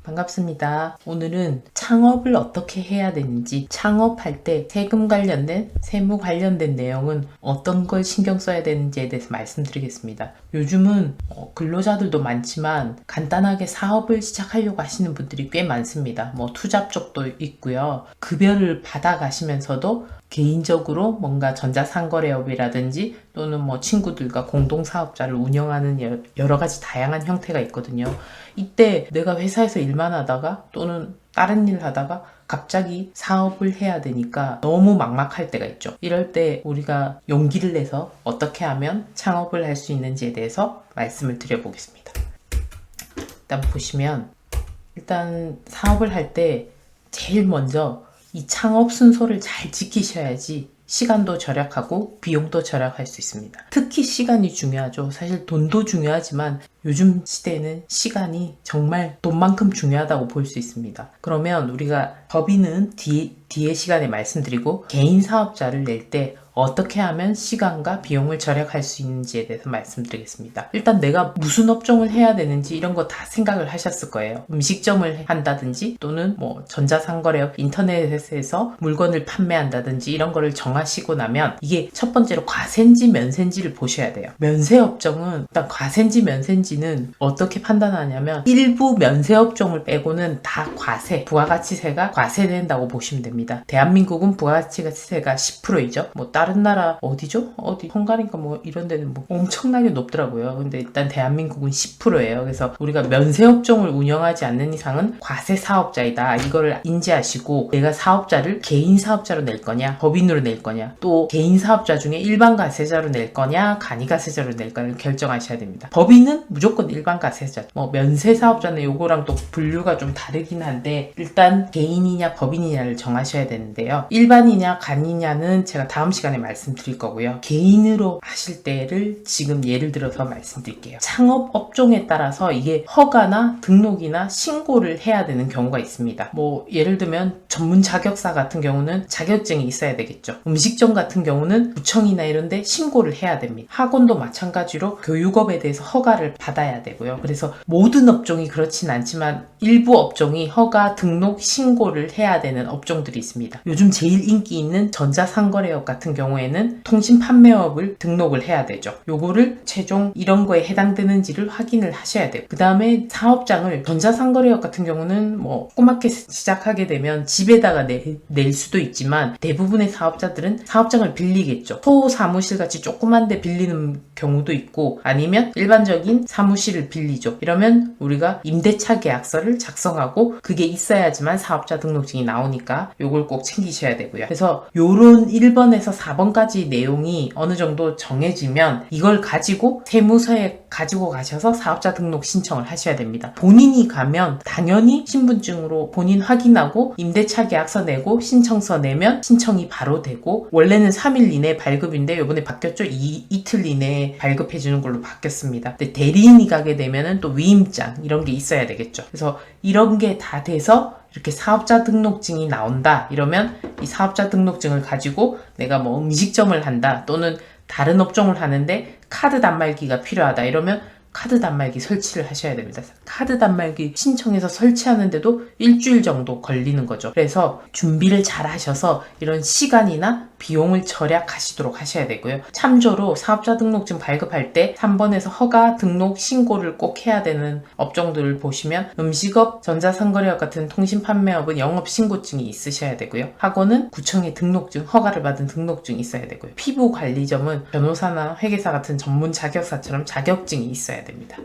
반갑습니다. 오늘은 창업을 어떻게 해야 되는지, 창업할 때 세금 관련된, 세무 관련된 내용은 어떤 걸 신경 써야 되는지에 대해서 말씀드리겠습니다. 요즘은 근로자들도 많지만 간단하게 사업을 시작하려고 하시는 분들이 꽤 많습니다. 투잡 쪽도 있고요. 급여를 받아 가시면서도 개인적으로 뭔가 전자상거래업이라든지 또는 친구들과 공동사업자를 운영하는 여러 가지 다양한 형태가 있거든요. 이때 내가 회사에서 일만 하다가 또는 다른 일 하다가 갑자기 사업을 해야 되니까 너무 막막할 때가 있죠. 이럴 때 우리가 용기를 내서 어떻게 하면 창업을 할 수 있는지에 대해서 말씀을 드려보겠습니다. 일단 보시면, 일단 사업을 할 때 제일 먼저 이 창업 순서를 잘 지키셔야지 시간도 절약하고 비용도 절약할 수 있습니다. 특히 시간이 중요하죠. 사실 돈도 중요하지만 요즘 시대에는 시간이 정말 돈만큼 중요하다고 볼 수 있습니다. 그러면 우리가 법인은 뒤에 시간에 말씀드리고, 개인 사업자를 낼 때 어떻게 하면 시간과 비용을 절약할 수 있는지에 대해서 말씀드리겠습니다. 일단 내가 무슨 업종을 해야 되는지 이런 거 다 생각을 하셨을 거예요. 음식점을 한다든지 또는 전자상거래업, 인터넷에서 물건을 판매한다든지 이런 거를 정하시고 나면, 이게 첫 번째로 과세인지 면세인지를 보셔야 돼요. 면세업종은, 일단 과세인지 면세인지는 어떻게 판단하냐면, 일부 면세업종을 빼고는 다 부가가치세가 과세된다고 보시면 됩니다. 대한민국은 부가가치세가 10%이죠. 다른 나라 어디죠? 헝가리인가 이런 데는 엄청나게 높더라고요. 근데 일단 대한민국은 10%예요. 그래서 우리가 면세업종을 운영하지 않는 이상은 과세 사업자이다. 이거를 인지하시고, 내가 사업자를 개인 사업자로 낼 거냐, 법인으로 낼 거냐, 또 개인 사업자 중에 일반 가세자로 낼 거냐, 간이 가세자로 낼 거냐를 결정하셔야 됩니다. 법인은 무조건 일반 가세자. 면세 사업자는 요거랑 또 분류가 좀 다르긴 한데, 일단 개인이냐 법인이냐를 정하셔야 되는데요. 일반이냐 간이냐는 제가 다음 시간에 말씀드릴 거고요. 개인으로 하실 때를 지금 예를 들어서 말씀드릴게요. 창업 업종에 따라서 이게 허가나 등록이나 신고를 해야 되는 경우가 있습니다. 예를 들면 전문 자격사 같은 경우는 자격증이 있어야 되겠죠. 음식점 같은 경우는 구청이나 이런 데 신고를 해야 됩니다. 학원도 마찬가지로 교육업에 대해서 허가를 받아야 되고요. 그래서 모든 업종이 그렇진 않지만 일부 업종이 허가, 등록, 신고를 해야 되는 업종들이 있습니다. 요즘 제일 인기 있는 전자상거래업 같은 경우에는 통신판매업을 등록을 해야 되죠. 요거를 최종 이런 거에 해당되는지를 확인을 하셔야 돼요. 그 다음에 사업장을, 전자상거래업 같은 경우는 조그맣게 시작하게 되면 집에다가 낼 수도 있지만, 대부분의 사업자들은 사업장을 빌리겠죠. 소사무실 같이 조그만 데 빌리는 경우도 있고, 아니면 일반적인 사무실을 빌리죠. 이러면 우리가 임대차 계약서를 작성하고, 그게 있어야지만 사업자 등록증이 나오니까 요걸 꼭 챙기셔야 되고요. 그래서 요런 1번에서 4번까지 내용이 어느 정도 정해지면 이걸 가지고 세무서에 가지고 가셔서 사업자 등록 신청을 하셔야 됩니다. 본인이 가면 당연히 신분증으로 본인 확인하고 임대차 계약서 내고 신청서 내면 신청이 바로 되고, 원래는 3일 이내 발급인데 요번에 바뀌었죠. 이틀 이내에 발급해 주는 걸로 바뀌었습니다. 근데 대리인이 가게 되면은 또 위임장 이런 게 있어야 되겠죠. 그래서 이런 게 다 돼서 이렇게 사업자 등록증이 나온다 이러면, 이 사업자 등록증을 가지고 내가 음식점을 한다 또는 다른 업종을 하는데 카드 단말기가 필요하다 이러면 카드 단말기 설치를 하셔야 됩니다. 카드 단말기 신청해서 설치하는데도 일주일 정도 걸리는 거죠. 그래서 준비를 잘 하셔서 이런 시간이나 비용을 절약하시도록 하셔야 되고요. 참조로 사업자 등록증 발급할 때 3번에서 허가, 등록, 신고를 꼭 해야 되는 업종들을 보시면, 음식업, 전자상거래업 같은 통신판매업은 영업신고증이 있으셔야 되고요. 학원은 구청의 등록증, 허가를 받은 등록증이 있어야 되고요. 피부관리점은 변호사나 회계사 같은 전문 자격사처럼 자격증이 있어야 됩니다.